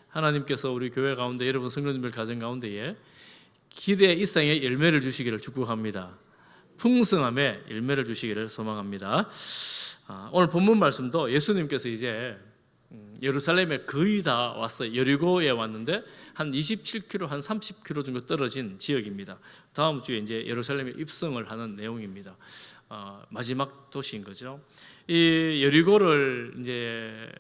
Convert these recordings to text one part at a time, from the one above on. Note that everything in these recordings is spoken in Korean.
하나님께서 우리 교회 가운데 여러분 성도님들 가정 가운데에 기대 이상의 열매를 주시기를 축복합니다. 풍성함의 열매를 주시기를 소망합니다. 오늘 본문 말씀도 예수님께서 이제 예루살렘에 거의 다 왔어요. 여리고에 왔는데 한 27km, 한 30km 정도 떨어진 지역입니다. 다음 주에 이제 예루살렘에 입성을 하는 내용입니다. 마지막 도시인 거죠. 이 여리고를 이제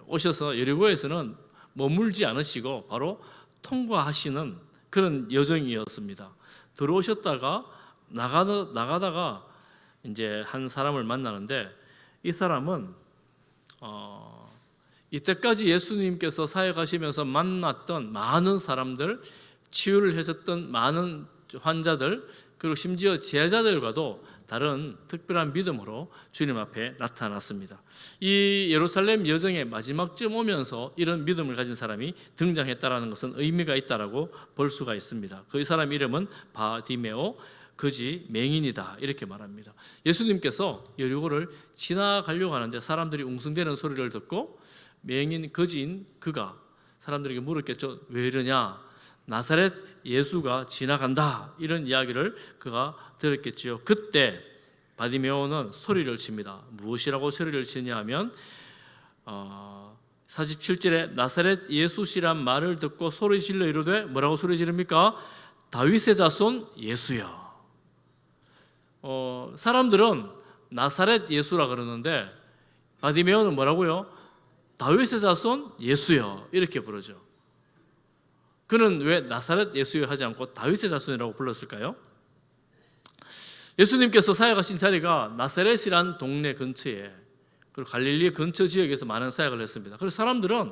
오셔서 여리고에서는 머물지 않으시고 바로 통과하시는 그런 여정이었습니다. 들어오셨다가 나가다가 이제 한 사람을 만나는데 이 사람은 이때까지 예수님께서 사역하시면서 만났던 많은 사람들, 치유를 하셨던 많은 환자들, 그리고 심지어 제자들과도 다른 특별한 믿음으로 주님 앞에 나타났습니다. 이 예루살렘 여정의 마지막쯤 오면서 이런 믿음을 가진 사람이 등장했다는 것은 의미가 있다라고 볼 수가 있습니다. 그 사람 이름은 바디메오, 거지 맹인이다, 이렇게 말합니다. 예수님께서 여리고를 지나가려고 하는데 사람들이 웅성대는 소리를 듣고 맹인 거지인 그가 사람들에게 물었겠죠. 왜 이러냐? 나사렛 예수가 지나간다, 이런 이야기를 그가 들었겠지요. 그때 바디메오는 소리를 칩니다. 무엇이라고 소리를 치냐 하면 47절에 나사렛 예수시란 말을 듣고 소리 질러 이르되, 뭐라고 소리 지릅니까? 다윗의 자손 예수여. 사람들은 나사렛 예수라 그러는데 바디메오는 뭐라고요? 다윗의 자손 예수여, 이렇게 부르죠. 그는 왜 나사렛 예수여 하지 않고 다윗의 자손이라고 불렀을까요? 예수님께서 사역하신 자리가 나사렛이란 동네 근처에, 그리고 갈릴리 근처 지역에서 많은 사역을 했습니다. 그래서 사람들은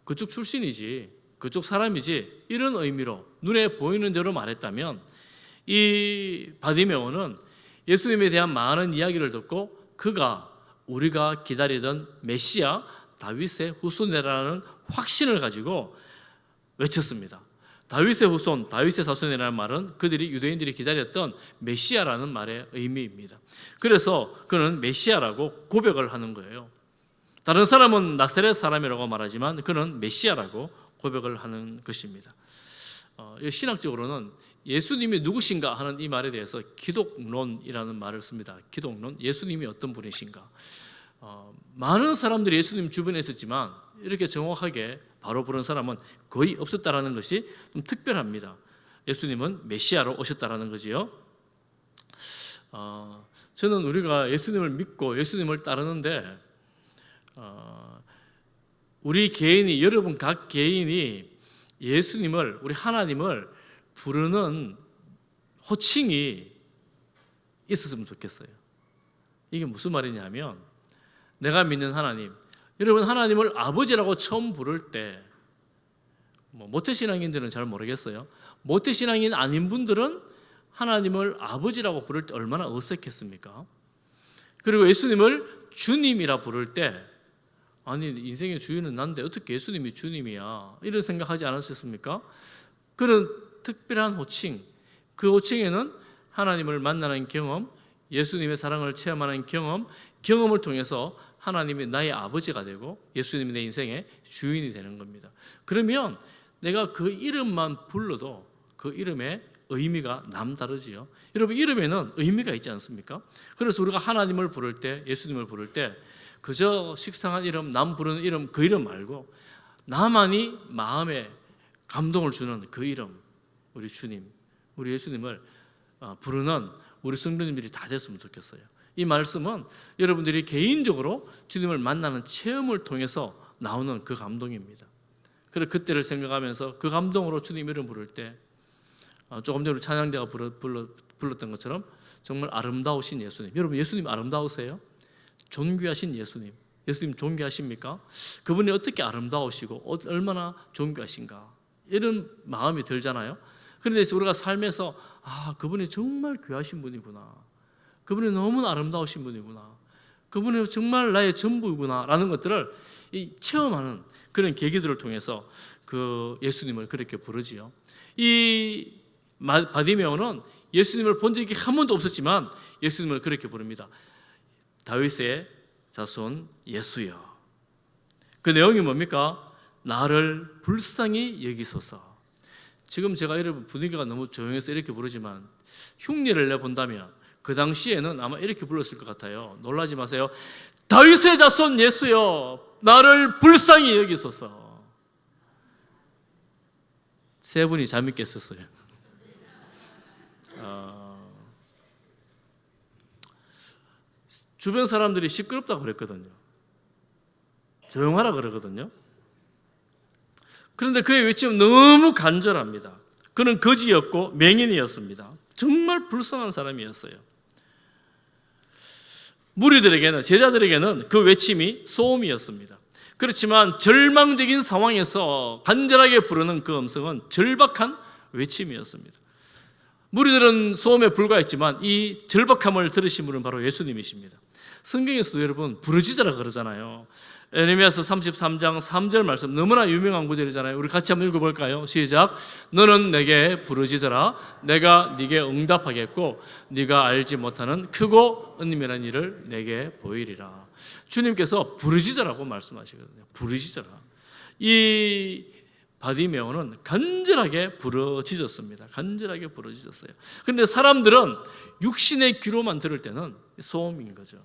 그쪽 출신이지, 그쪽 사람이지, 이런 의미로 눈에 보이는 대로 말했다면, 이 바디메오는 예수님에 대한 많은 이야기를 듣고 그가 우리가 기다리던 메시아 다윗의 후손이라는 확신을 가지고 외쳤습니다. 다윗의 후손, 다윗의 자손이라는 말은 그들이 유대인들이 기다렸던 메시아라는 말의 의미입니다. 그래서 그는 메시아라고 고백을 하는 거예요. 다른 사람은 나사렛 사람이라고 말하지만 그는 메시아라고 고백을 하는 것입니다. 신학적으로는 예수님이 누구신가 하는 이 말에 대해서 기독론이라는 말을 씁니다. 기독론, 예수님이 어떤 분이신가. 많은 사람들이 예수님 주변에 있었지만 이렇게 정확하게 바로 부른 사람은 거의 없었다라는 것이 좀 특별합니다. 예수님은 메시아로 오셨다라는 거지요. 저는 우리가 예수님을 믿고 예수님을 따르는데 우리 개인이, 여러분 각 개인이 예수님을, 우리 하나님을 부르는 호칭이 있었으면 좋겠어요. 이게 무슨 말이냐면, 내가 믿는 하나님, 여러분 하나님을 아버지라고 처음 부를 때 모태신앙인들은 잘 모르겠어요. 모태신앙인 아닌 분들은 하나님을 아버지라고 부를 때 얼마나 어색했습니까? 그리고 예수님을 주님이라 부를 때, 아니 인생의 주인은 난데 어떻게 예수님이 주님이야, 이런 생각하지 않으셨습니까? 그런 특별한 호칭, 그 호칭에는 하나님을 만나는 경험, 예수님의 사랑을 체험하는 경험을 통해서 하나님이 나의 아버지가 되고 예수님이 내 인생의 주인이 되는 겁니다. 그러면 내가 그 이름만 불러도 그 이름의 의미가 남다르지요. 여러분 이름에는 의미가 있지 않습니까? 그래서 우리가 하나님을 부를 때, 예수님을 부를 때 그저 식상한 이름, 남 부르는 이름, 그 이름 말고 나만이 마음에 감동을 주는 그 이름, 우리 주님, 우리 예수님을 부르는 우리 성도님들이 다 됐으면 좋겠어요. 이 말씀은 여러분들이 개인적으로 주님을 만나는 체험을 통해서 나오는 그 감동입니다. 그래서 그때를 생각하면서 그 감동으로 주님 이름 부를 때, 조금 전에 찬양대가 불렀던 것처럼 정말 아름다우신 예수님. 여러분 예수님 아름다우세요? 존귀하신 예수님, 예수님 존귀하십니까? 그분이 어떻게 아름다우시고 얼마나 존귀하신가, 이런 마음이 들잖아요. 그런데 우리가 삶에서 그분이 정말 귀하신 분이구나, 그분이 너무 아름다우신 분이구나, 그분이 정말 나의 전부이구나 라는 것들을 체험하는 그런 계기들을 통해서 그 예수님을 그렇게 부르지요. 이 바디메오는 예수님을 본 적이 한 번도 없었지만 예수님을 그렇게 부릅니다. 다윗의 자손 예수여. 그 내용이 뭡니까? 나를 불쌍히 여기소서. 지금 제가 여러분 분위기가 너무 조용해서 이렇게 부르지만 흉내를 내본다면 그 당시에는 아마 이렇게 불렀을 것 같아요. 놀라지 마세요. 다윗의 자손 예수여, 나를 불쌍히 여기소서. 세 분이 잠이 깼었어요. 주변 사람들이 시끄럽다고 그랬거든요. 조용하라 그러거든요. 그런데 그의 외침은 너무 간절합니다. 그는 거지였고 맹인이었습니다. 정말 불쌍한 사람이었어요. 무리들에게는, 제자들에게는 그 외침이 소음이었습니다. 그렇지만 절망적인 상황에서 간절하게 부르는 그 음성은 절박한 외침이었습니다. 무리들은 소음에 불과했지만 이 절박함을 들으신 분은 바로 예수님이십니다. 성경에서도 여러분 부르짖으라 그러잖아요. 에레미야서 33장 3절 말씀, 너무나 유명한 구절이잖아요. 우리 같이 한번 읽어볼까요? 시작. 너는 내게 부르짖으라. 내가 네게 응답하겠고 네가 알지 못하는 크고 은밀한 일을 내게 보이리라. 주님께서 부르짖으라고 말씀하시거든요. 부르짖으라. 이 바디메오는 간절하게 부르짖었습니다. 간절하게 부르짖었어요. 그런데 사람들은 육신의 귀로만 들을 때는 소음인 거죠.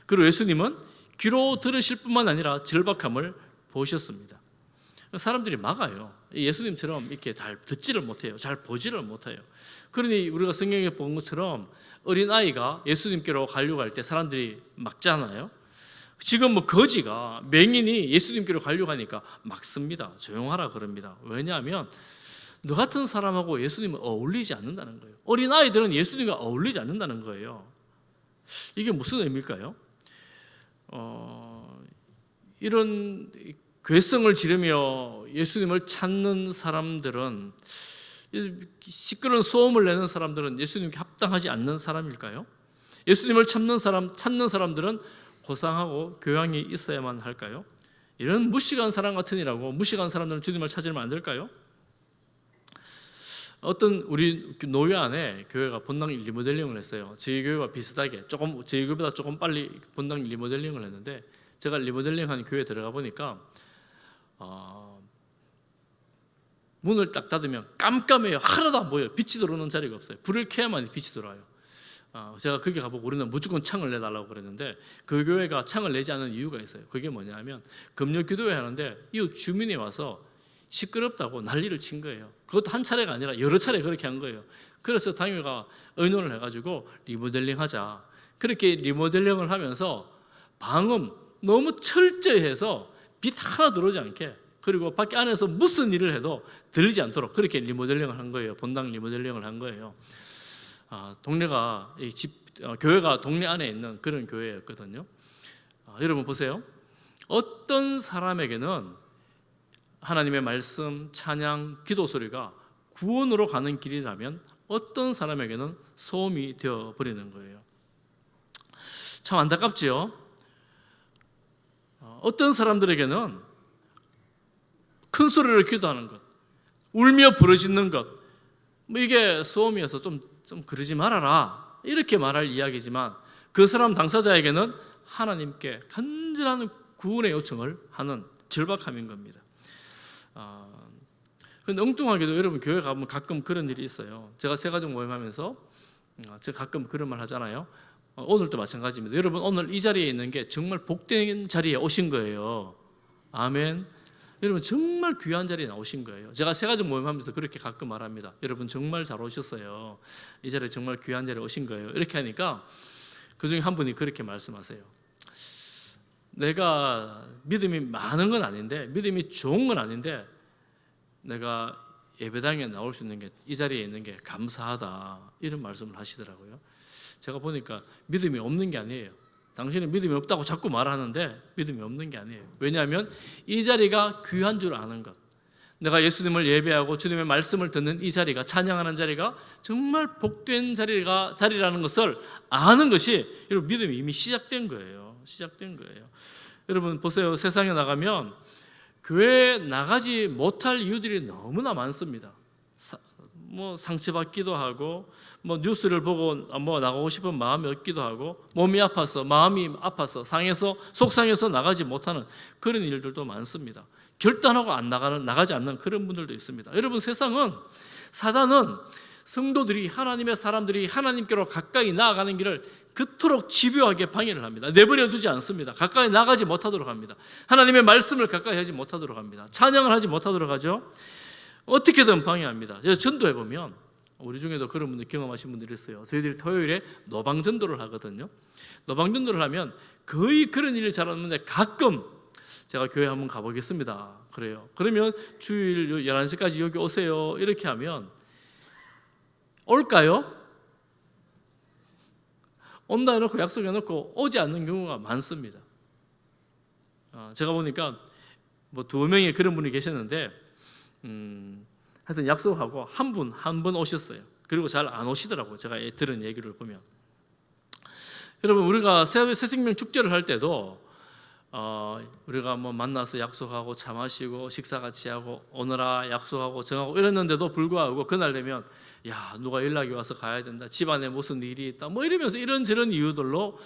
그리고 예수님은 귀로 들으실 뿐만 아니라 절박함을 보셨습니다. 사람들이 막아요. 예수님처럼 이렇게 잘 듣지를 못해요. 잘 보지를 못해요. 그러니 우리가 성경에 본 것처럼 어린아이가 예수님께로 가려고 할 때 사람들이 막잖아요. 지금 뭐 거지가, 맹인이 예수님께로 가려고 하니까 막습니다. 조용하라 그럽니다. 왜냐하면 너 같은 사람하고 예수님은 어울리지 않는다는 거예요. 어린아이들은 예수님과 어울리지 않는다는 거예요. 이게 무슨 의미일까요? 이런 괴성을 지르며 예수님을 찾는 사람들은, 시끄러운 소음을 내는 사람들은 예수님께 합당하지 않는 사람일까요? 예수님을 찾는 사람들은 고상하고 교양이 있어야만 할까요? 이런 무식한 사람 같으니라고 무식한 사람들은 주님을 찾으면 안 될까요? 어떤 우리 노회 안에 교회가 본당 리모델링을 했어요. 저희 교회와 비슷하게 저희 교회보다 조금 빨리 본당 리모델링을 했는데, 제가 리모델링한 교회에 들어가 보니까 문을 딱 닫으면 깜깜해요. 하나도 안 보여요. 빛이 들어오는 자리가 없어요. 불을 켜야만 빛이 들어와요. 제가 거기 가보고 우리는 무조건 창을 내달라고 그랬는데, 그 교회가 창을 내지 않는 이유가 있어요. 그게 뭐냐면 금요 기도회 하는데 이웃 주민이 와서 시끄럽다고 난리를 친 거예요. 그것도 한 차례가 아니라 여러 차례 그렇게 한 거예요. 그래서 당회가 의논을 해가지고 리모델링 하자. 그렇게 리모델링을 하면서 방음 너무 철저히 해서 빛 하나 들어오지 않게, 그리고 밖에 안에서 무슨 일을 해도 들리지 않도록 그렇게 리모델링을 한 거예요. 본당 리모델링을 한 거예요. 동네가 교회가 동네 안에 있는 그런 교회였거든요. 여러분 보세요. 어떤 사람에게는 하나님의 말씀, 찬양, 기도 소리가 구원으로 가는 길이라면 어떤 사람에게는 소음이 되어버리는 거예요. 참 안타깝지요. 어떤 사람들에게는 큰 소리로 기도하는 것, 울며 부르짖는 것, 이게 소음이어서 좀 그러지 말아라 이렇게 말할 이야기지만, 그 사람 당사자에게는 하나님께 간절한 구원의 요청을 하는 절박함인 겁니다. 근데 엉뚱하게도 여러분 교회 가면 가끔 그런 일이 있어요. 제가 새가족 모임하면서 제가 가끔 그런 말 하잖아요. 오늘도 마찬가지입니다. 여러분 오늘 이 자리에 있는 게 정말 복된 자리에 오신 거예요. 아멘. 여러분 정말 귀한 자리에 나오신 거예요. 제가 새가족 모임하면서 그렇게 가끔 말합니다. 여러분 정말 잘 오셨어요. 이 자리에 정말 귀한 자리에 오신 거예요. 이렇게 하니까 그중에 한 분이 그렇게 말씀하세요. 내가 믿음이 많은 건 아닌데, 믿음이 좋은 건 아닌데, 내가 예배당에 나올 수 있는 게, 이 자리에 있는 게 감사하다 이런 말씀을 하시더라고요. 제가 보니까 믿음이 없는 게 아니에요. 당신은 믿음이 없다고 자꾸 말하는데 믿음이 없는 게 아니에요. 왜냐하면 이 자리가 귀한 줄 아는 것, 내가 예수님을 예배하고 주님의 말씀을 듣는 이 자리가, 찬양하는 자리가 정말 복된 자리라는 것을 아는 것이, 여러분 믿음이 이미 시작된 거예요. 시작된 거예요. 여러분 보세요. 세상에 나가면 교회에 나가지 못할 이유들이 너무나 많습니다. 뭐 상처받기도 하고 뭐 뉴스를 보고 뭐 나가고 싶은 마음이 없기도 하고 몸이 아파서 마음이 아파서 상해서 속상해서 나가지 못하는 그런 일들도 많습니다. 결단하고 나가지 않는 그런 분들도 있습니다. 여러분, 세상은, 사단은 성도들이, 하나님의 사람들이 하나님께로 가까이 나아가는 길을 그토록 집요하게 방해를 합니다. 내버려 두지 않습니다. 가까이 나가지 못하도록 합니다. 하나님의 말씀을 가까이 하지 못하도록 합니다. 찬양을 하지 못하도록 하죠. 어떻게든 방해합니다. 전도해보면 우리 중에도 그런 분들, 경험하신 분들이 있어요. 저희들이 토요일에 노방전도를 하거든요. 노방전도를 하면 거의 그런 일을 잘 없는데 가끔 제가 교회 한번 가보겠습니다. 그래요. 그러면 주일 11시까지 여기 오세요. 이렇게 하면 올까요? 온다 해놓고 약속해놓고 오지 않는 경우가 많습니다. 제가 보니까 뭐 2명의 그런 분이 계셨는데 하여튼 약속하고 한 분 오셨어요. 그리고 잘 안 오시더라고요. 제가 들은 얘기를 보면. 여러분, 우리가 새생명 축제를 할 때도 우리가 뭐 만나서 약속하고 차 마시고 식사 같이 하고 오너라 약속하고 정하고 이랬는데도 불구하고 그날 되면 야, 누가 연락이 와서 가야 된다, 집안에 무슨 일이 있다, 뭐 이러면서 이런저런 이유들로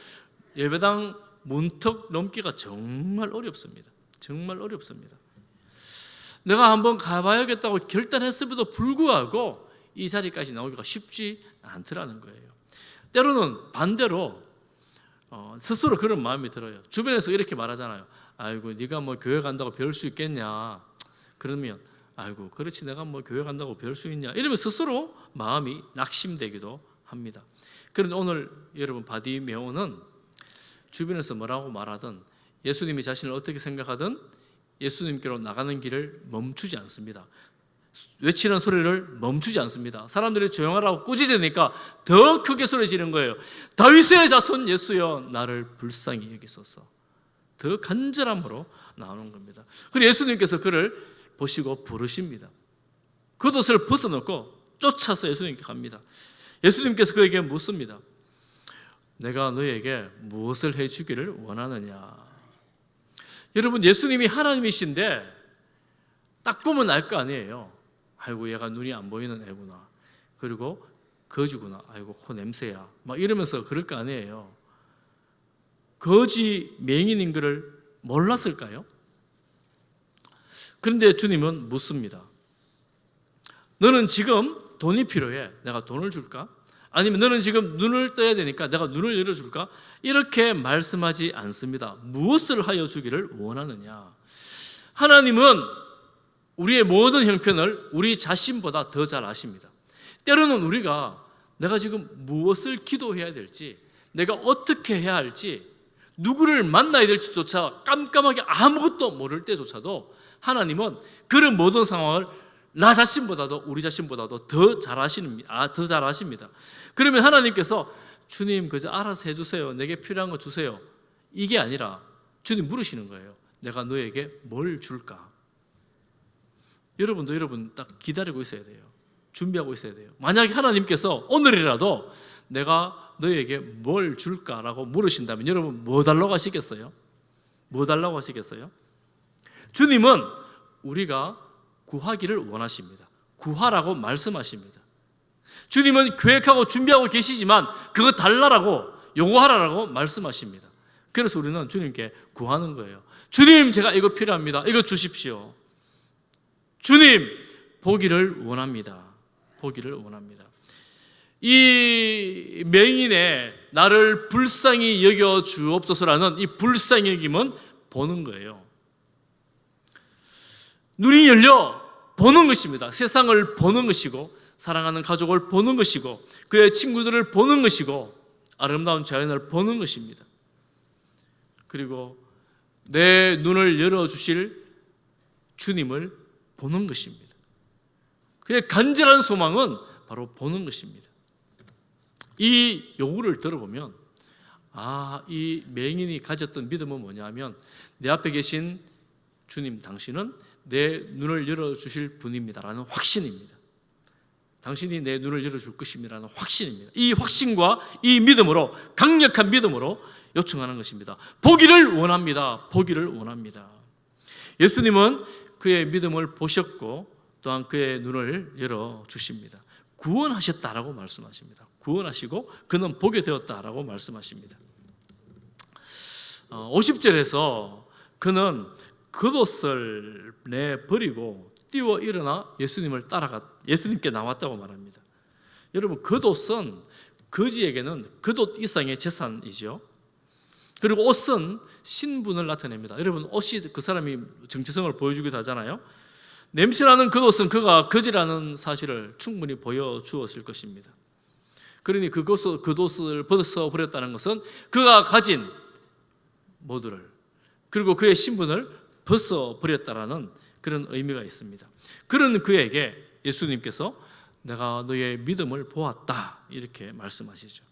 예배당 문턱 넘기가 정말 어렵습니다. 정말 어렵습니다. 내가 한번 가봐야겠다고 결단했음에도 불구하고 이 자리까지 나오기가 쉽지 않더라는 거예요. 때로는 반대로 스스로 그런 마음이 들어요. 주변에서 이렇게 말하잖아요. 아이고, 네가 뭐 교회 간다고 배울 수 있겠냐. 그러면 아이고, 그렇지, 내가 뭐 교회 간다고 배울 수 있냐. 이러면 스스로 마음이 낙심되기도 합니다. 그런데 오늘 여러분, 바디메오는 주변에서 뭐라고 말하든 예수님이 자신을 어떻게 생각하든 예수님께로 나가는 길을 멈추지 않습니다. 외치는 소리를 멈추지 않습니다. 사람들이 조용하라고 꾸짖으니까 더 크게 소리 지르는 거예요. 다윗의 자손 예수여, 나를 불쌍히 여기소서. 더 간절함으로 나오는 겁니다. 그리고 예수님께서 그를 보시고 부르십니다. 겉옷을 벗어놓고 쫓아서 예수님께 갑니다. 예수님께서 그에게 묻습니다. 내가 너에게 무엇을 해주기를 원하느냐. 여러분, 예수님이 하나님이신데 딱 보면 알 거 아니에요. 아이고, 얘가 눈이 안 보이는 애구나. 그리고 거지구나. 아이고, 코 냄새야. 막 이러면서 그럴 거 아니에요. 거지 맹인인 것을 몰랐을까요? 그런데 주님은 묻습니다. 너는 지금 돈이 필요해. 내가 돈을 줄까? 아니면 너는 지금 눈을 떠야 되니까 내가 눈을 열어줄까? 이렇게 말씀하지 않습니다. 무엇을 하여 주기를 원하느냐? 하나님은 우리의 모든 형편을 우리 자신보다 더 잘 아십니다. 때로는 우리가 내가 지금 무엇을 기도해야 될지, 내가 어떻게 해야 할지, 누구를 만나야 될지조차 깜깜하게 아무것도 모를 때조차도 하나님은 그런 모든 상황을 나 자신보다도, 우리 자신보다도 더 잘 아십니다. 그러면 하나님께서 주님 그저 알아서 해주세요, 내게 필요한 거 주세요, 이게 아니라 주님 물으시는 거예요. 내가 너에게 뭘 줄까? 여러분도 여러분 딱 기다리고 있어야 돼요. 준비하고 있어야 돼요. 만약에 하나님께서 오늘이라도 내가 너에게 뭘 줄까라고 물으신다면 여러분 뭐 달라고 하시겠어요? 뭐 달라고 하시겠어요? 주님은 우리가 구하기를 원하십니다. 구하라고 말씀하십니다. 주님은 계획하고 준비하고 계시지만 그거 달라라고, 요구하라라고 말씀하십니다. 그래서 우리는 주님께 구하는 거예요. 주님, 제가 이거 필요합니다. 이거 주십시오. 주님, 보기를 원합니다. 보기를 원합니다. 이 맹인의 나를 불쌍히 여겨 주옵소서라는 이 불쌍히 여김은 보는 거예요. 눈이 열려 보는 것입니다. 세상을 보는 것이고, 사랑하는 가족을 보는 것이고, 그의 친구들을 보는 것이고, 아름다운 자연을 보는 것입니다. 그리고 내 눈을 열어주실 주님을 보는 것입니다. 그의 간절한 소망은 바로 보는 것입니다. 이 요구를 들어보면 이 맹인이 가졌던 믿음은 뭐냐면, 내 앞에 계신 주님, 당신은 내 눈을 열어주실 분입니다라는 확신입니다. 당신이 내 눈을 열어줄 것입니다라는 확신입니다. 이 확신과 이 믿음으로, 강력한 믿음으로 요청하는 것입니다. 보기를 원합니다. 보기를 원합니다. 예수님은 그의 믿음을 보셨고 또한 그의 눈을 열어주십니다. 구원하셨다라고 말씀하십니다. 구원하시고 그는 보게 되었다라고 말씀하십니다. 50절에서 그는 겉옷을 내버리고 뛰어 일어나 예수님께 나왔다고 말합니다. 여러분, 겉옷은 거지에게는 겉옷 이상의 재산이죠. 그리고 옷은 신분을 나타냅니다. 여러분, 옷이 그 사람이 정체성을 보여주기도 하잖아요. 냄새나는 겉옷은 그가 거지라는 사실을 충분히 보여주었을 것입니다. 그러니 그 겉옷을 벗어 버렸다는 것은 그가 가진 모두를, 그리고 그의 신분을 벗어 버렸다라는 그런 의미가 있습니다. 그런 그에게 예수님께서 내가 너의 믿음을 보았다 이렇게 말씀하시죠.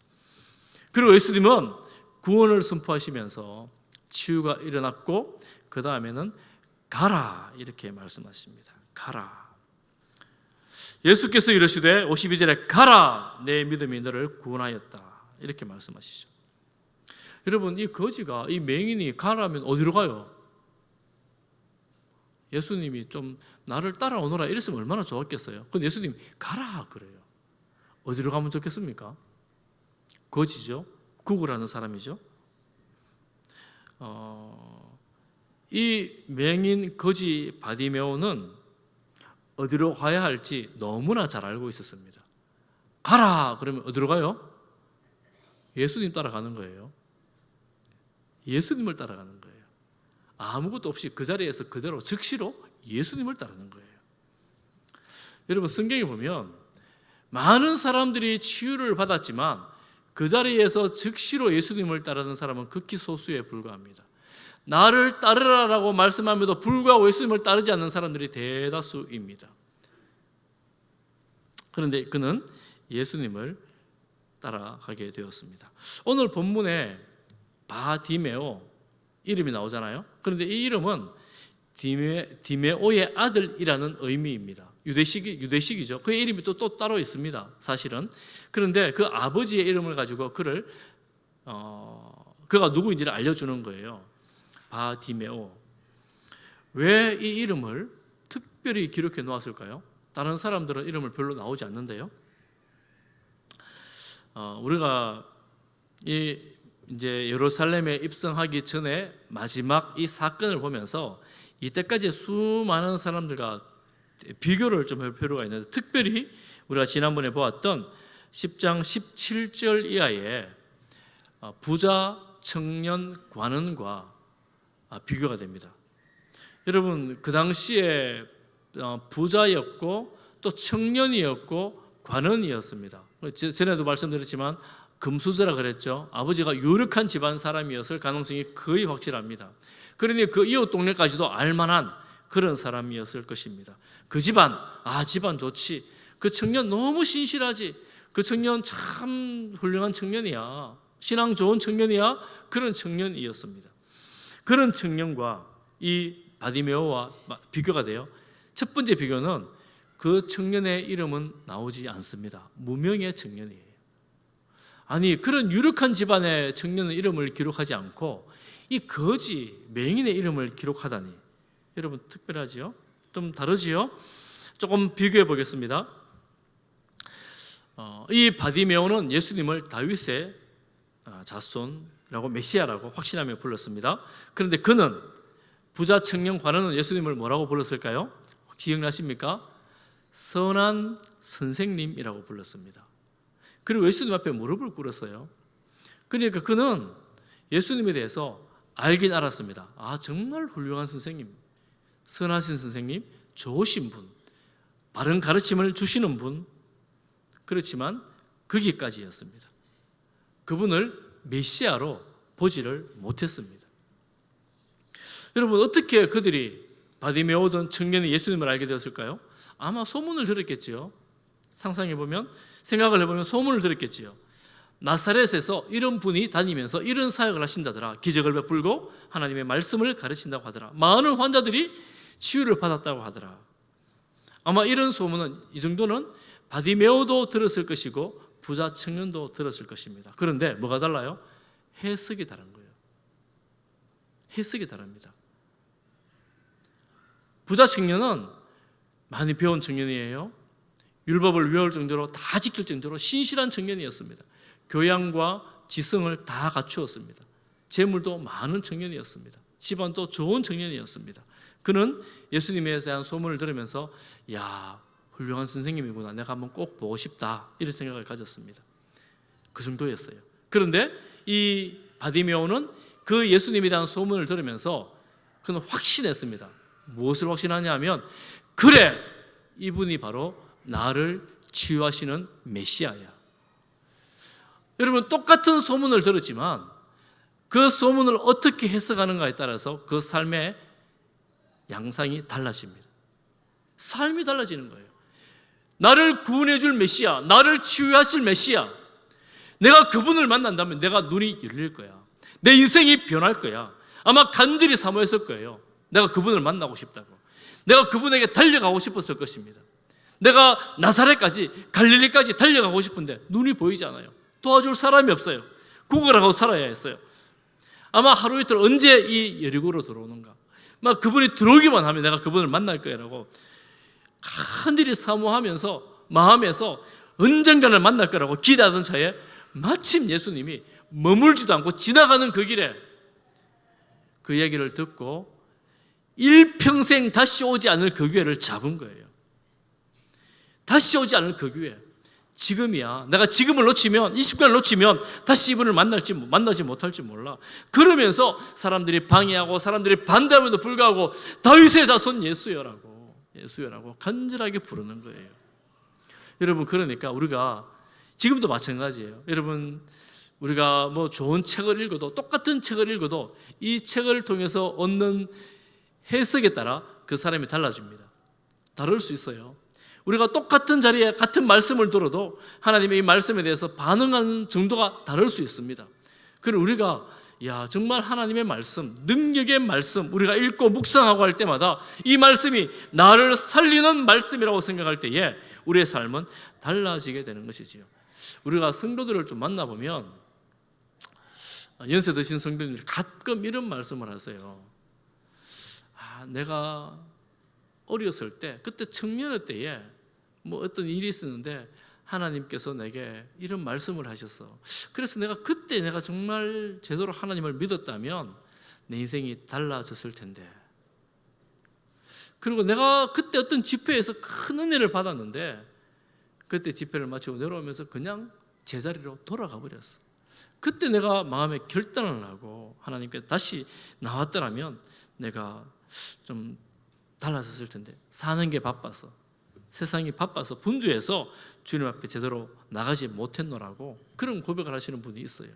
그리고 예수님은 구원을 선포하시면서 치유가 일어났고 그 다음에는 가라 이렇게 말씀하십니다. 가라. 예수께서 이르시되 52절에 가라 내 믿음이 너를 구원하였다 이렇게 말씀하시죠. 여러분, 이 거지가, 이 맹인이 가라면 어디로 가요? 예수님이 좀 나를 따라오너라 이랬으면 얼마나 좋았겠어요. 근데 예수님이 가라 그래요. 어디로 가면 좋겠습니까? 거지죠. 구구라는 사람이죠. 이 맹인 거지 바디메오는 어디로 가야 할지 너무나 잘 알고 있었습니다. 가라 그러면 어디로 가요? 예수님 따라가는 거예요. 예수님을 따라가는 거예요. 아무것도 없이 그 자리에서 그대로 즉시로 예수님을 따르는 거예요. 여러분, 성경에 보면 많은 사람들이 치유를 받았지만 그 자리에서 즉시로 예수님을 따르는 사람은 극히 소수에 불과합니다. 나를 따르라라고 말씀함에도 불구하고 예수님을 따르지 않는 사람들이 대다수입니다. 그런데 그는 예수님을 따라가게 되었습니다. 오늘 본문에 바디메오 이름이 나오잖아요. 그런데 이 이름은 디메오의 아들이라는 의미입니다. 유대식이죠. 그의 이름이 또 따로 있습니다. 사실은. 그런데 그 아버지의 이름을 가지고 그가 누구인지를 알려주는 거예요. 바디메오. 왜 이 이름을 특별히 기록해 놓았을까요? 다른 사람들은 이름을 별로 나오지 않는데요. 우리가 이제 예루살렘에 입성하기 전에 마지막 이 사건을 보면서 이때까지 수많은 사람들과 비교를 좀 할 필요가 있는데, 특별히 우리가 지난번에 보았던 10장 17절 이하의 부자 청년 관원과 비교가 됩니다. 여러분, 그 당시에 부자였고 또 청년이었고 관원이었습니다. 전에도 말씀드렸지만 금수저라 그랬죠. 아버지가 유력한 집안 사람이었을 가능성이 거의 확실합니다. 그러니 그 이웃 동네까지도 알만한 그런 사람이었을 것입니다. 그 집안, 집안 좋지. 그 청년 너무 신실하지. 그 청년 참 훌륭한 청년이야. 신앙 좋은 청년이야. 그런 청년이었습니다. 그런 청년과 이 바디메오와 비교가 돼요. 첫 번째 비교는 그 청년의 이름은 나오지 않습니다. 무명의 청년이에요. 아니, 그런 유력한 집안의 청년의 이름을 기록하지 않고 이 거지 맹인의 이름을 기록하다니, 여러분 특별하지요? 좀 다르지요? 조금 비교해 보겠습니다. 이 바디메오는 예수님을 다윗의 자손이라고 메시아라고 확신하며 불렀습니다. 그런데 그는, 부자 청년 관원은 예수님을 뭐라고 불렀을까요? 기억나십니까? 선한 선생님이라고 불렀습니다. 그리고 예수님 앞에 무릎을 꿇었어요. 그러니까 그는 예수님에 대해서 알긴 알았습니다. 정말 훌륭한 선생님, 선하신 선생님, 좋으신 분, 바른 가르침을 주시는 분. 그렇지만 거기까지였습니다. 그분을 메시아로 보지를 못했습니다. 여러분, 어떻게 그들이 바디메오던 청년이 예수님을 알게 되었을까요? 아마 소문을 들었겠지요. 상상해보면, 생각을 해보면 소문을 들었겠지요. 나사렛에서 이런 분이 다니면서 이런 사역을 하신다더라. 기적을 베풀고 하나님의 말씀을 가르친다고 하더라. 많은 환자들이 치유를 받았다고 하더라. 아마 이런 소문은, 이 정도는 바디메오도 들었을 것이고 부자 청년도 들었을 것입니다. 그런데 뭐가 달라요? 해석이 다른 거예요. 해석이 다릅니다. 부자 청년은 많이 배운 청년이에요. 율법을 외울 정도로 다 지킬 정도로 신실한 청년이었습니다. 교양과 지성을 다 갖추었습니다. 재물도 많은 청년이었습니다. 집안도 좋은 청년이었습니다. 그는 예수님에 대한 소문을 들으면서 야, 훌륭한 선생님이구나, 내가 한번 꼭 보고 싶다, 이런 생각을 가졌습니다. 그 정도였어요. 그런데 이 바디메오는 그 예수님에 대한 소문을 들으면서 그는 확신했습니다. 무엇을 확신하냐면, 그래, 이분이 바로 나를 치유하시는 메시아야. 여러분, 똑같은 소문을 들었지만 그 소문을 어떻게 해석하는가에 따라서 그 삶의 양상이 달라집니다. 삶이 달라지는 거예요. 나를 구원해 줄 메시아, 나를 치유하실 메시아, 내가 그분을 만난다면 내가 눈이 열릴 거야. 내 인생이 변할 거야. 아마 간절히 사모했을 거예요. 내가 그분을 만나고 싶다고. 내가 그분에게 달려가고 싶었을 것입니다. 내가 나사렛까지, 갈릴리까지 달려가고 싶은데 눈이 보이지 않아요. 도와줄 사람이 없어요. 구걸하고 살아야 했어요. 아마 하루 이틀 언제 이 여리고로 들어오는가, 막 그분이 들어오기만 하면 내가 그분을 만날 거라고 간절히 사모하면서 마음에서 언젠가를 만날 거라고 기대하던 차에 마침 예수님이 머물지도 않고 지나가는 그 길에 그 이야기를 듣고 일평생 다시 오지 않을 그 기회를 잡은 거예요. 다시 오지 않을 그 기회, 지금이야. 내가 지금을 놓치면, 이 시간을 놓치면 다시 이분을 만나지 못할지 몰라. 그러면서 사람들이 방해하고 사람들이 반대함에도 불구하고 다윗의 자손 예수여라고 간절하게 부르는 거예요. 여러분, 그러니까 우리가 지금도 마찬가지예요. 여러분, 우리가 뭐 좋은 책을 읽어도, 똑같은 책을 읽어도 이 책을 통해서 얻는 해석에 따라 그 사람이 달라집니다. 다를 수 있어요. 우리가 똑같은 자리에 같은 말씀을 들어도 하나님의 이 말씀에 대해서 반응하는 정도가 다를 수 있습니다. 그리고 우리가 정말 하나님의 말씀, 능력의 말씀, 우리가 읽고 묵상하고 할 때마다 이 말씀이 나를 살리는 말씀이라고 생각할 때에 우리의 삶은 달라지게 되는 것이지요. 우리가 성도들을 좀 만나보면 연세 드신 성도님들이 가끔 이런 말씀을 하세요. 내가 어렸을 때, 그때 청년의 때에 뭐 어떤 일이 있었는데 하나님께서 내게 이런 말씀을 하셨어. 그래서 내가 정말 제대로 하나님을 믿었다면 내 인생이 달라졌을 텐데. 그리고 내가 그때 어떤 집회에서 큰 은혜를 받았는데 그때 집회를 마치고 내려오면서 그냥 제자리로 돌아가 버렸어. 그때 내가 마음에 결단을 하고 하나님께 다시 나왔더라면 내가 좀 달라졌을 텐데. 사는 게 바빠서, 세상이 바빠서 분주해서 주님 앞에 제대로 나가지 못했노라고 그런 고백을 하시는 분이 있어요.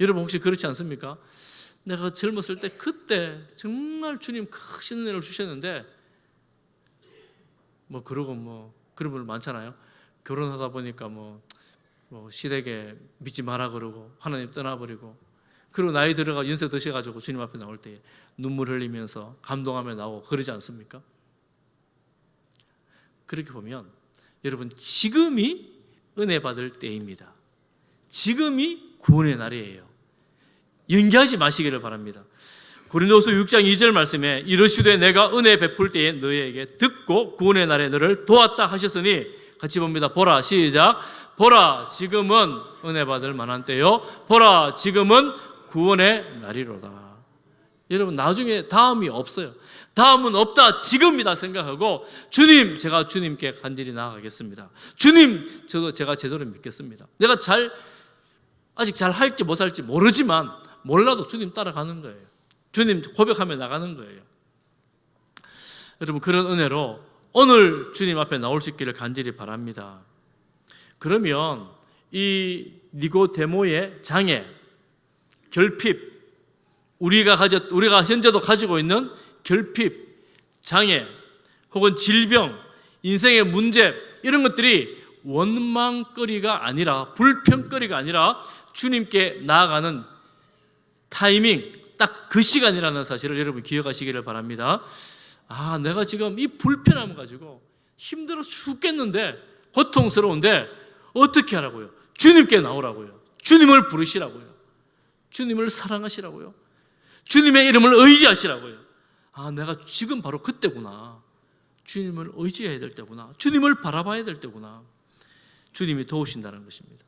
여러분, 혹시 그렇지 않습니까? 내가 젊었을 때 그때 정말 주님 크신 은혜를 주셨는데 그런 분 많잖아요. 결혼하다 보니까 시댁에 믿지 마라 그러고 하나님 떠나버리고, 그리고 나이 들어가 연세 드셔가지고 주님 앞에 나올 때 눈물 흘리면서 감동하며 나오고 그러지 않습니까? 그렇게 보면 여러분, 지금이 은혜 받을 때입니다. 지금이 구원의 날이에요. 연기하지 마시기를 바랍니다. 고린도후서 6장 2절 말씀에 이르시되 내가 은혜 베풀 때에 너희에게 듣고 구원의 날에 너를 도왔다 하셨으니, 같이 봅니다. 보라, 시작. 보라, 지금은 은혜 받을 만한 때요. 보라, 지금은 구원의 날이로다. 여러분, 나중에 다음이 없어요. 다음은 없다, 지금이다 생각하고 주님, 제가 주님께 간절히 나아가겠습니다. 주님, 제가 제대로 믿겠습니다. 내가 아직 잘 할지 못할지 모르지만 몰라도 주님 따라가는 거예요. 주님 고백하며 나가는 거예요. 여러분, 그런 은혜로 오늘 주님 앞에 나올 수 있기를 간절히 바랍니다. 그러면 이 니고데모의 장애, 결핍, 우리가 현재도 가지고 있는 결핍, 장애, 혹은 질병, 인생의 문제, 이런 것들이 원망거리가 아니라, 불평거리가 아니라 주님께 나아가는 타이밍, 딱 그 시간이라는 사실을 여러분 기억하시기를 바랍니다. 내가 지금 이 불편함을 가지고 힘들어 죽겠는데, 고통스러운데 어떻게 하라고요? 주님께 나오라고요. 주님을 부르시라고요. 주님을 사랑하시라고요. 주님의 이름을 의지하시라고요. 내가 지금 바로 그때구나. 주님을 의지해야 될 때구나. 주님을 바라봐야 될 때구나. 주님이 도우신다는 것입니다.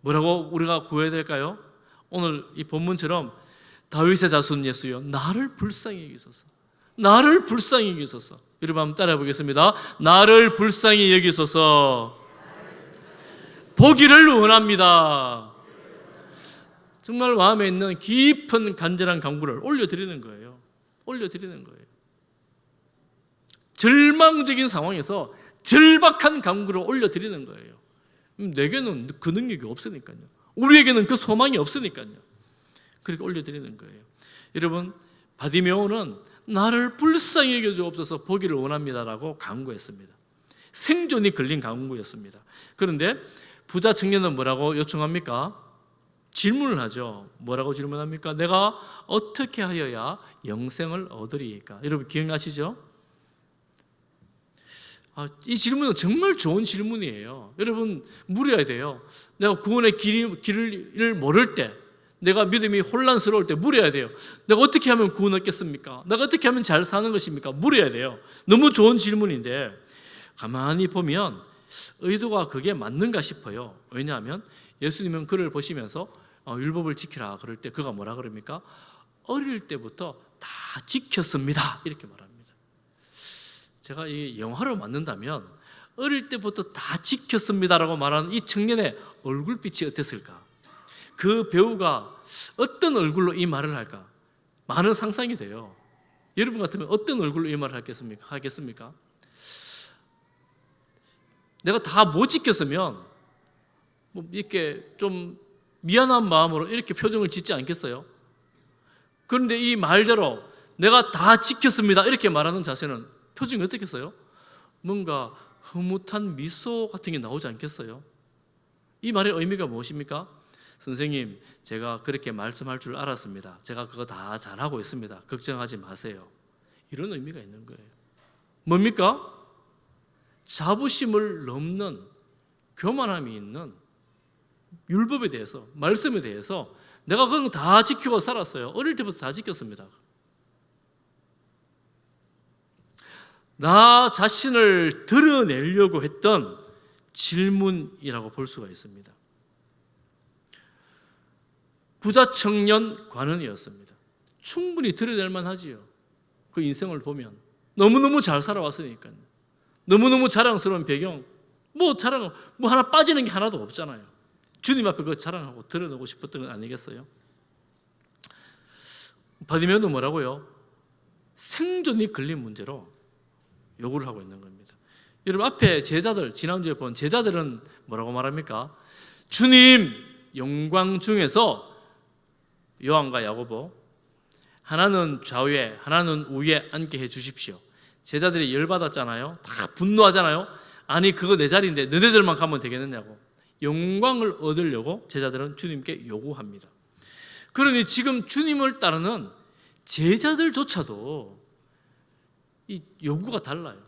뭐라고 우리가 구해야 될까요? 오늘 이 본문처럼 다윗의 자손 예수여 나를 불쌍히 여기소서. 나를 불쌍히 여기소서. 여러분 한번 따라해 보겠습니다. 나를 불쌍히 여기소서. 보기를 원합니다. 정말 마음에 있는 깊은 간절한 간구를 올려드리는 거예요. 올려드리는 거예요. 절망적인 상황에서 절박한 간구를 올려드리는 거예요. 내게는 그 능력이 없으니까요. 우리에게는 그 소망이 없으니까요. 그렇게 올려드리는 거예요. 여러분, 바디메오는 나를 불쌍히 여겨주옵소서 보기를 원합니다라고 간구했습니다. 생존이 걸린 간구였습니다. 그런데 부자 청년은 뭐라고 요청합니까? 질문을 하죠. 뭐라고 질문합니까? 내가 어떻게 하여야 영생을 얻으리이까? 여러분 기억나시죠? 이 질문은 정말 좋은 질문이에요. 여러분 물어야 돼요. 내가 구원의 길을 모를 때, 내가 믿음이 혼란스러울 때 물어야 돼요. 내가 어떻게 하면 구원 얻겠습니까? 내가 어떻게 하면 잘 사는 것입니까? 물어야 돼요. 너무 좋은 질문인데 가만히 보면 의도가 그게 맞는가 싶어요. 왜냐하면 예수님은 그를 보시면서 율법을 지키라 그럴 때 그가 뭐라 그럽니까? 어릴 때부터 다 지켰습니다 이렇게 말합니다. 제가 이 영화로 만든다면 어릴 때부터 다 지켰습니다라고 말하는 이 청년의 얼굴빛이 어땠을까? 그 배우가 어떤 얼굴로 이 말을 할까? 많은 상상이 돼요. 여러분 같으면 어떤 얼굴로 이 말을 하겠습니까? 내가 다 못 지켰으면 이렇게 좀 미안한 마음으로 이렇게 표정을 짓지 않겠어요? 그런데 이 말대로 내가 다 지켰습니다 이렇게 말하는 자세는 표정이 어떻겠어요? 뭔가 흐뭇한 미소 같은 게 나오지 않겠어요? 이 말의 의미가 무엇입니까? 선생님, 제가 그렇게 말씀할 줄 알았습니다. 제가 그거 다 잘하고 있습니다. 걱정하지 마세요. 이런 의미가 있는 거예요. 뭡니까? 자부심을 넘는 교만함이 있는 율법에 대해서, 말씀에 대해서 내가 그건 다 지키고 살았어요. 어릴 때부터 다 지켰습니다. 나 자신을 드러내려고 했던 질문이라고 볼 수가 있습니다. 부자 청년 관원이었습니다. 충분히 드러낼 만하지요. 그 인생을 보면 너무너무 잘 살아왔으니까요. 너무너무 자랑스러운 배경, 뭐 하나 빠지는 게 하나도 없잖아요. 주님 앞에 그 자랑하고 드러내고 싶었던 건 아니겠어요? 바디메오는 뭐라고요? 생존이 걸린 문제로 요구를 하고 있는 겁니다. 여러분 앞에 제자들, 지난주에 본 제자들은 뭐라고 말합니까? 주님, 영광 중에서 요한과 야고보 하나는 좌우에 하나는 우위에 앉게 해 주십시오. 제자들이 열받았잖아요. 다 분노하잖아요. 아니 그거 내 자리인데 너네들만 가면 되겠느냐고. 영광을 얻으려고 제자들은 주님께 요구합니다. 그러니 지금 주님을 따르는 제자들조차도 이 요구가 달라요.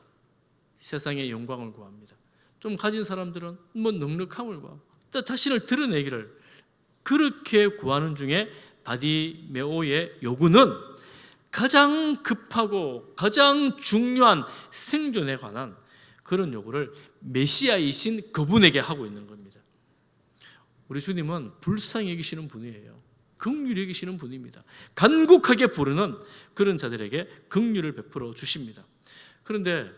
세상의 영광을 구합니다. 좀 가진 사람들은 뭐 넉넉함을 구하고 자신을 드러내기를 그렇게 구하는 중에 바디메오의 요구는 가장 급하고 가장 중요한 생존에 관한 그런 요구를 메시아이신 그분에게 하고 있는 겁니다. 우리 주님은 불쌍히 여기시는 분이에요. 긍휼히 여기시는 분입니다. 간곡하게 부르는 그런 자들에게 긍휼을 베풀어 주십니다. 그런데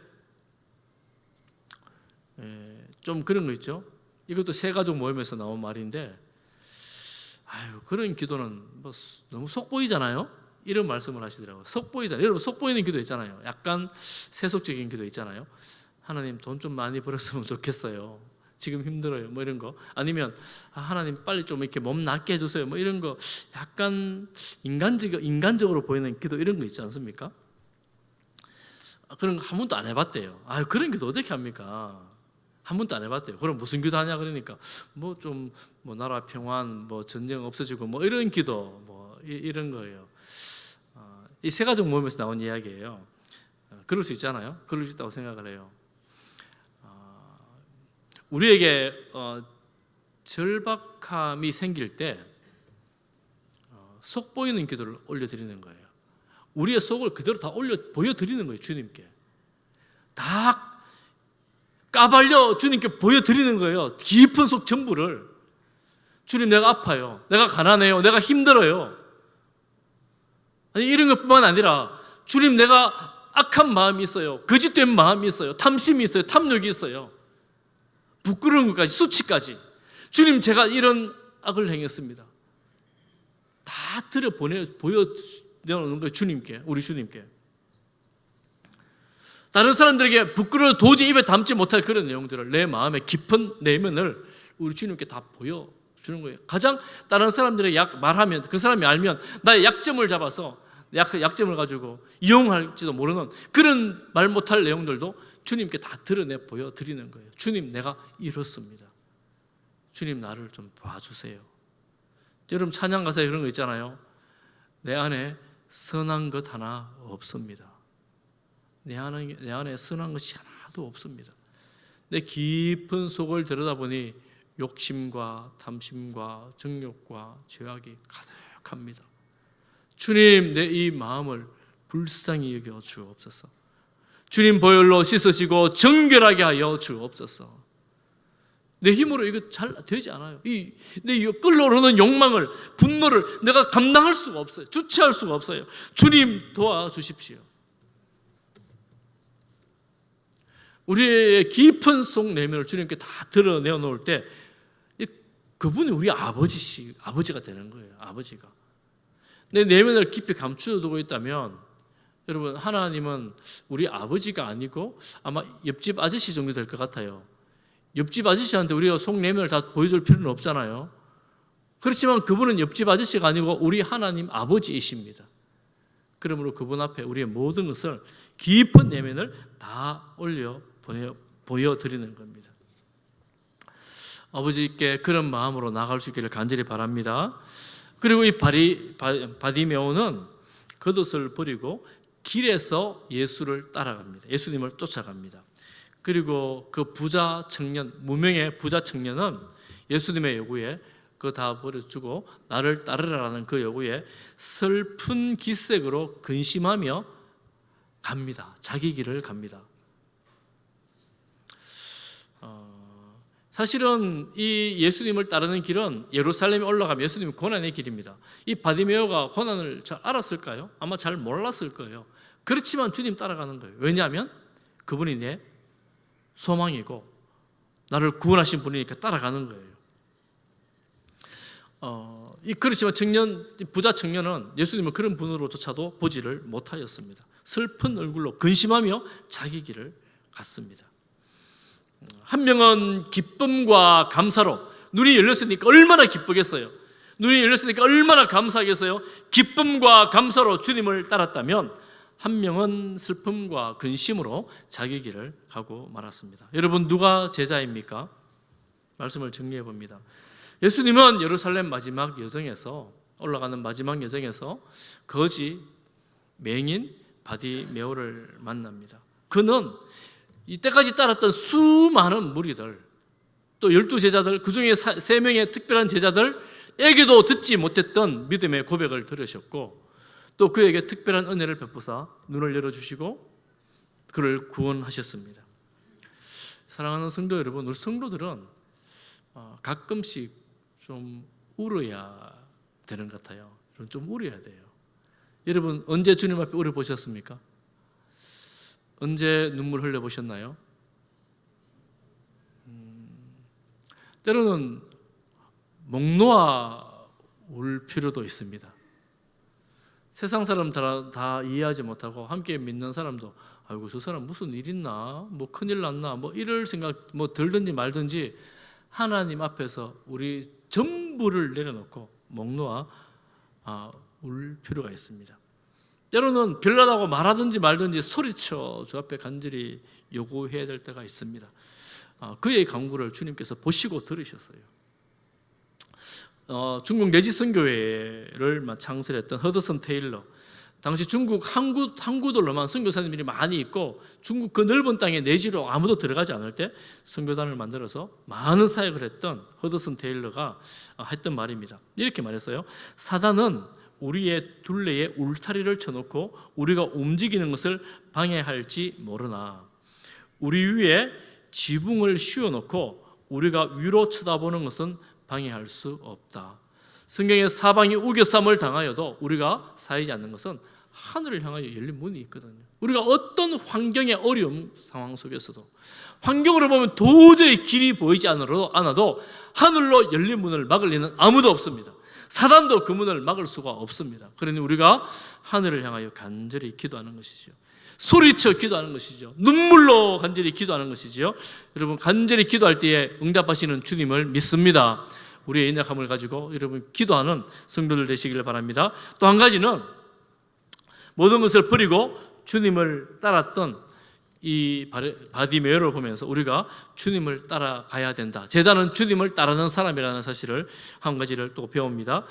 좀 그런 거 있죠. 이것도 세 가족 모임에서 나온 말인데 그런 기도는 뭐 너무 속 보이잖아요. 이런 말씀을 하시더라고요. 속 보이잖아요. 여러분 속 보이는 기도 있잖아요. 약간 세속적인 기도 있잖아요. 하나님 돈 좀 많이 벌었으면 좋겠어요. 지금 힘들어요. 뭐 이런 거. 아니면 하나님 빨리 좀 이렇게 몸 낫게 해주세요. 뭐 이런 거 약간 인간적으로 보이는 기도 이런 거 있지 않습니까? 그런 거 한 번도 안 해봤대요. 그런 기도 어떻게 합니까? 한 번도 안 해봤대요. 그럼 무슨 기도 하냐 그러니까 뭐 좀 뭐 나라 평안, 뭐 전쟁 없어지고 뭐 이런 기도 뭐 이런 거예요. 이 세 가족 모임에서 나온 이야기예요. 그럴 수 있잖아요. 그럴 수 있다고 생각을 해요. 우리에게 절박함이 생길 때 속 보이는 기도를 올려드리는 거예요. 우리의 속을 그대로 다 보여드리는 거예요. 주님께 다 까발려 주님께 보여드리는 거예요. 깊은 속 전부를. 주님, 내가 아파요. 내가 가난해요. 내가 힘들어요. 아니, 이런 것뿐만 아니라 주님, 내가 악한 마음이 있어요. 거짓된 마음이 있어요. 탐심이 있어요. 탐욕이 있어요. 부끄러운 것까지, 수치까지. 주님, 제가 이런 악을 행했습니다. 다 보여내는 거예요. 주님께, 우리 주님께. 다른 사람들에게 부끄러워 도저히 입에 담지 못할 그런 내용들을, 내 마음의 깊은 내면을 우리 주님께 다 보여주는 거예요. 가장 다른 사람들에게 말하면, 그 사람이 알면 나의 약점을 잡아서 약점을 가지고 이용할지도 모르는 그런 말 못할 내용들도 주님께 다 드러내 보여드리는 거예요. 주님, 내가 이렇습니다. 주님, 나를 좀 봐주세요. 여러분, 찬양 가사에 그런 거 있잖아요. 내 안에 선한 것 하나 없습니다. 내 안에 선한 것이 하나도 없습니다. 내 깊은 속을 들여다보니 욕심과 탐심과 정욕과 죄악이 가득합니다. 주님, 내 이 마음을 불쌍히 여겨 주옵소서. 주님, 보혈로 씻으시고 정결하게 하여 주옵소서. 내 힘으로 이거 잘 되지 않아요. 내 끌어오르는 욕망을, 분노를 내가 감당할 수가 없어요. 주체할 수가 없어요. 주님, 도와주십시오. 우리의 깊은 속 내면을 주님께 다 드러내어 놓을 때 그분이 우리 아버지가 되는 거예요. 아버지가. 내 내면을 깊이 감추어두고 있다면, 여러분, 하나님은 우리 아버지가 아니고 아마 옆집 아저씨 정도 될 것 같아요. 옆집 아저씨한테 우리가 속 내면을 다 보여줄 필요는 없잖아요. 그렇지만 그분은 옆집 아저씨가 아니고 우리 하나님 아버지이십니다. 그러므로 그분 앞에 우리의 모든 것을, 깊은 내면을 다 보여드리는 겁니다. 아버지께 그런 마음으로 나갈 수 있기를 간절히 바랍니다. 그리고 이 바디메오는 겉옷을 버리고 길에서 예수를 따라갑니다. 예수님을 쫓아갑니다. 그리고 그 부자 청년, 무명의 부자 청년은 예수님의 요구에 그거 다 버려주고 나를 따르라는 그 요구에 슬픈 기색으로 근심하며 갑니다. 자기 길을 갑니다. 사실은 이 예수님을 따르는 길은 예루살렘에 올라가면 예수님이 고난의 길입니다. 이 바디메오가 고난을 잘 알았을까요? 아마 잘 몰랐을 거예요. 그렇지만 주님 따라가는 거예요. 왜냐하면 그분이 내 소망이고 나를 구원하신 분이니까 따라가는 거예요. 그렇지만 부자 청년은 예수님을 그런 분으로조차도 보지를 못하였습니다. 슬픈 얼굴로 근심하며 자기 길을 갔습니다. 한 명은 기쁨과 감사로, 눈이 열렸으니까 얼마나 기쁘겠어요. 눈이 열렸으니까 얼마나 감사하겠어요. 기쁨과 감사로 주님을 따랐다면, 한 명은 슬픔과 근심으로 자기 길을 가고 말았습니다. 여러분, 누가 제자입니까? 말씀을 정리해 봅니다. 예수님은 예루살렘 마지막 여정에서, 올라가는 마지막 여정에서 거지 맹인 바디메오를 만납니다. 그는 이때까지 따랐던 수많은 무리들, 또 12제자들, 그 중에 3명의 특별한 제자들에게도 듣지 못했던 믿음의 고백을 들으셨고, 또 그에게 특별한 은혜를 베푸사 눈을 열어주시고 그를 구원하셨습니다. 사랑하는 성도 여러분, 우리 성도들은 가끔씩 좀 울어야 되는 것 같아요. 좀 울어야 돼요. 여러분, 언제 주님 앞에 울어보셨습니까? 언제 눈물 흘려보셨나요? 때로는 목 놓아 울 필요도 있습니다. 세상 사람 다 이해하지 못하고 함께 믿는 사람도 아이고 저 사람 무슨 일 있나? 뭐 큰일 났나? 뭐 이럴 생각 뭐 들든지 말든지 하나님 앞에서 우리 전부를 내려놓고 목 놓아 울 필요가 있습니다. 때로는 별나다고 말하든지 말든지 소리쳐 주 앞에 간절히 요구해야 될 때가 있습니다. 그의 간구를 주님께서 보시고 들으셨어요. 중국 내지 선교회를 창설했던 허드슨 테일러, 당시 중국 항구들로만 선교사님들이 많이 있고 중국 그 넓은 땅에 내지로 아무도 들어가지 않을 때 선교단을 만들어서 많은 사역을 했던 허드슨 테일러가 했던 말입니다. 이렇게 말했어요. 사단은 우리의 둘레에 울타리를 쳐놓고 우리가 움직이는 것을 방해할지 모르나 우리 위에 지붕을 씌워놓고 우리가 위로 쳐다보는 것은 방해할 수 없다. 성경에 사방이 우겨쌈을 당하여도 우리가 사이지 않는 것은 하늘을 향하여 열린 문이 있거든요. 우리가 어떤 환경의 어려움 상황 속에서도 환경으로 보면 도저히 길이 보이지 않아도 하늘로 열린 문을 막을 리는 아무도 없습니다. 사단도 그 문을 막을 수가 없습니다. 그러니 우리가 하늘을 향하여 간절히 기도하는 것이죠. 소리쳐 기도하는 것이죠. 눈물로 간절히 기도하는 것이지요. 여러분 간절히 기도할 때에 응답하시는 주님을 믿습니다. 우리의 연약함을 가지고 여러분 기도하는 성도들 되시기를 바랍니다. 또 한 가지는 모든 것을 버리고 주님을 따랐던 이 바디메오를 보면서 우리가 주님을 따라가야 된다. 제자는 주님을 따르는 사람이라는 사실을 한 가지를 또 배웁니다.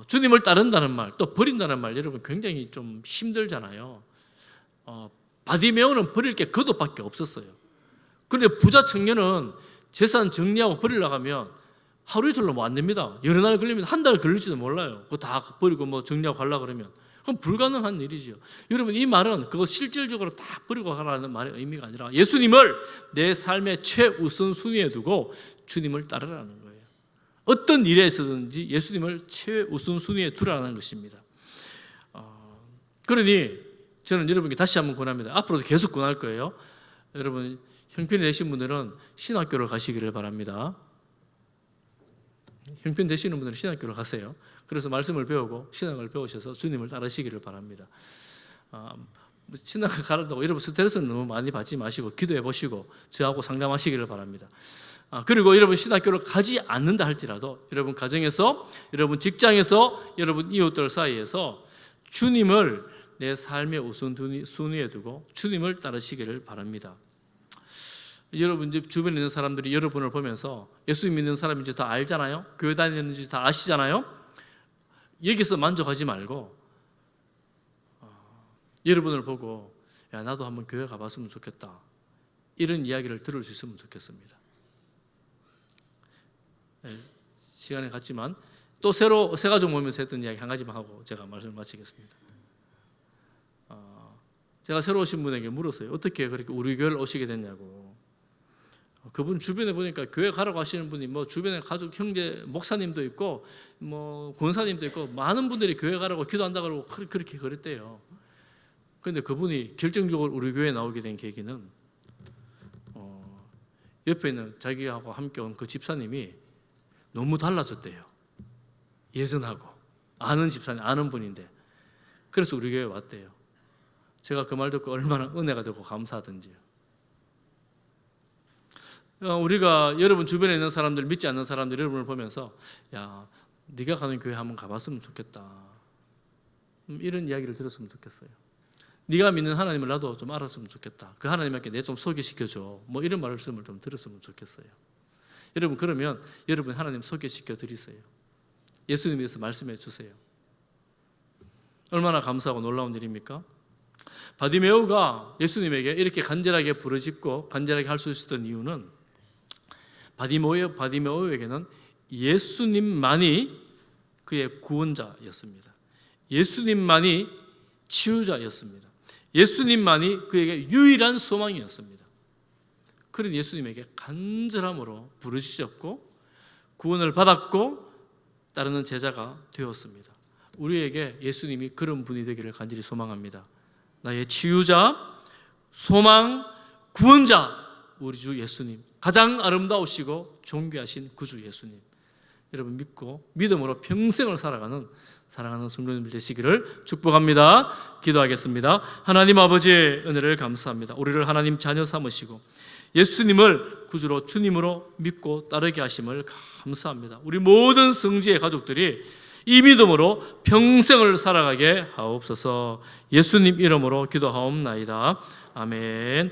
주님을 따른다는 말, 또 버린다는 말 여러분 굉장히 좀 힘들잖아요. 바디메오는 버릴 게 그것밖에 없었어요. 그런데 부자 청년은 재산 정리하고 버리려고 하면 하루 이틀로 뭐 안 됩니다. 여러 날 걸립니다. 한 달 걸릴지도 몰라요. 그거 다 버리고 뭐 정리하고 가려고 그러면 그건 불가능한 일이죠. 여러분 이 말은 그거 실질적으로 다 버리고 가라는 말의 의미가 아니라 예수님을 내 삶의 최우선순위에 두고 주님을 따르라는 거예요. 어떤 일에서든지 예수님을 최우선순위에 두라는 것입니다. 그러니 저는 여러분께 다시 한번 권합니다. 앞으로도 계속 권할 거예요. 여러분 형편이 되신 분들은 신학교를 가시기를 바랍니다. 형편 되시는 분들은 신학교를 가세요. 그래서 말씀을 배우고 신학을 배우셔서 주님을 따르시기를 바랍니다. 신학을 가른다고 여러분 스트레스는 너무 많이 받지 마시고 기도해 보시고 저하고 상담하시기를 바랍니다. 그리고 여러분 신학교를 가지 않는다 할지라도 여러분 가정에서, 여러분 직장에서, 여러분 이웃들 사이에서 주님을 내 삶의 우선순위에 두고 주님을 따르시기를 바랍니다. 여러분 주변에 있는 사람들이 여러분을 보면서 예수님 믿는 사람인지 다 알잖아요. 교회 다니는지 다 아시잖아요. 여기서 만족하지 말고 여러분을 보고 야 나도 한번 교회 가봤으면 좋겠다 이런 이야기를 들을 수 있으면 좋겠습니다. 시간이 갔지만 또 새로 새 가족 모임에서 했던 이야기 한 가지만 하고 제가 말씀을 마치겠습니다. 제가 새로 오신 분에게 물었어요. 어떻게 그렇게 우리 교회를 오시게 됐냐고. 그분 주변에 보니까 교회 가라고 하시는 분이 뭐 주변에 가족 형제 목사님도 있고 뭐 권사님도 있고 많은 분들이 교회 가라고 기도한다고 그렇게 그랬대요. 그런데 그분이 결정적으로 우리 교회에 나오게 된 계기는 옆에 있는 자기하고 함께 온 그 집사님이 너무 달라졌대요. 예전하고 아는 집사님 아는 분인데 그래서 우리 교회에 왔대요. 제가 그 말 듣고 얼마나 은혜가 되고 감사하던지요. 우리가 여러분 주변에 있는 사람들, 믿지 않는 사람들 여러분을 보면서 야 네가 가는 교회 한번 가봤으면 좋겠다 이런 이야기를 들었으면 좋겠어요. 네가 믿는 하나님을 나도 좀 알았으면 좋겠다. 그 하나님께 내 좀 소개시켜줘 뭐 이런 말씀을 좀 들었으면 좋겠어요. 여러분 그러면 여러분 하나님 소개시켜 드리세요. 예수님에 대해서 말씀해 주세요. 얼마나 감사하고 놀라운 일입니까? 바디메오가 예수님에게 이렇게 간절하게 부르짖고 간절하게 할 수 있었던 이유는 바디메오에게는 예수님만이 그의 구원자였습니다. 예수님만이 치유자였습니다. 예수님만이 그에게 유일한 소망이었습니다. 그런 예수님에게 간절함으로 부르짖었고 구원을 받았고 따르는 제자가 되었습니다. 우리에게 예수님이 그런 분이 되기를 간절히 소망합니다. 나의 치유자, 소망, 구원자 우리 주 예수님, 가장 아름다우시고 존귀하신 그 주 예수님 여러분 믿고 믿음으로 평생을 살아가는 사랑하는 성도님들 되시기를 축복합니다. 기도하겠습니다. 하나님 아버지의 은혜를 감사합니다. 우리를 하나님 자녀 삼으시고 예수님을 구주로 주님으로 믿고 따르게 하심을 감사합니다. 우리 모든 성지의 가족들이 이 믿음으로 평생을 살아가게 하옵소서. 예수님 이름으로 기도하옵나이다. 아멘.